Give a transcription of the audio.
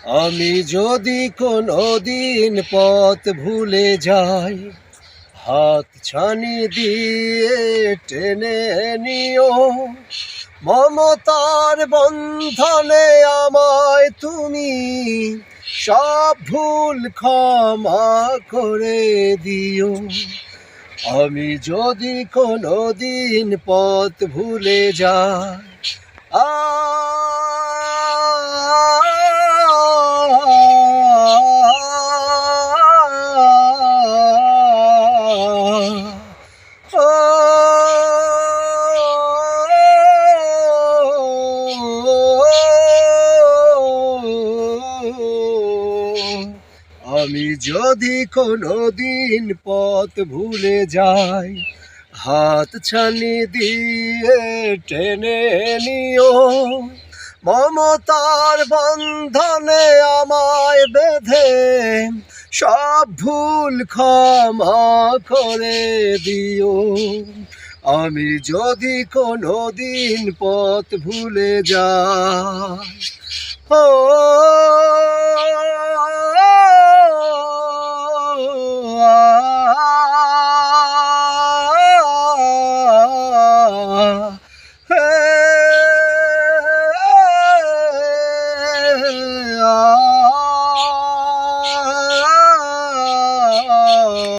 আমি যদি কোনোদিন পথ ভুলে যাই, হাত ছানি দিয়ে টেনে নিও। মমতার বন্ধনে আমায় তুমি সব ভুল ক্ষমা করে দিও। আমি যদি কোনোদিন পথ ভুলে যাই, আ আমি যদি কোনোদিন পথ ভুলে যাই, হাত ছানি দিয়ে টেনে নিও। মমতার বন্ধনে আমায় বেঁধে সব ভুল ক্ষমা করে দিও। আমি যদি কোনোদিন পথ ভুলে যাই, ও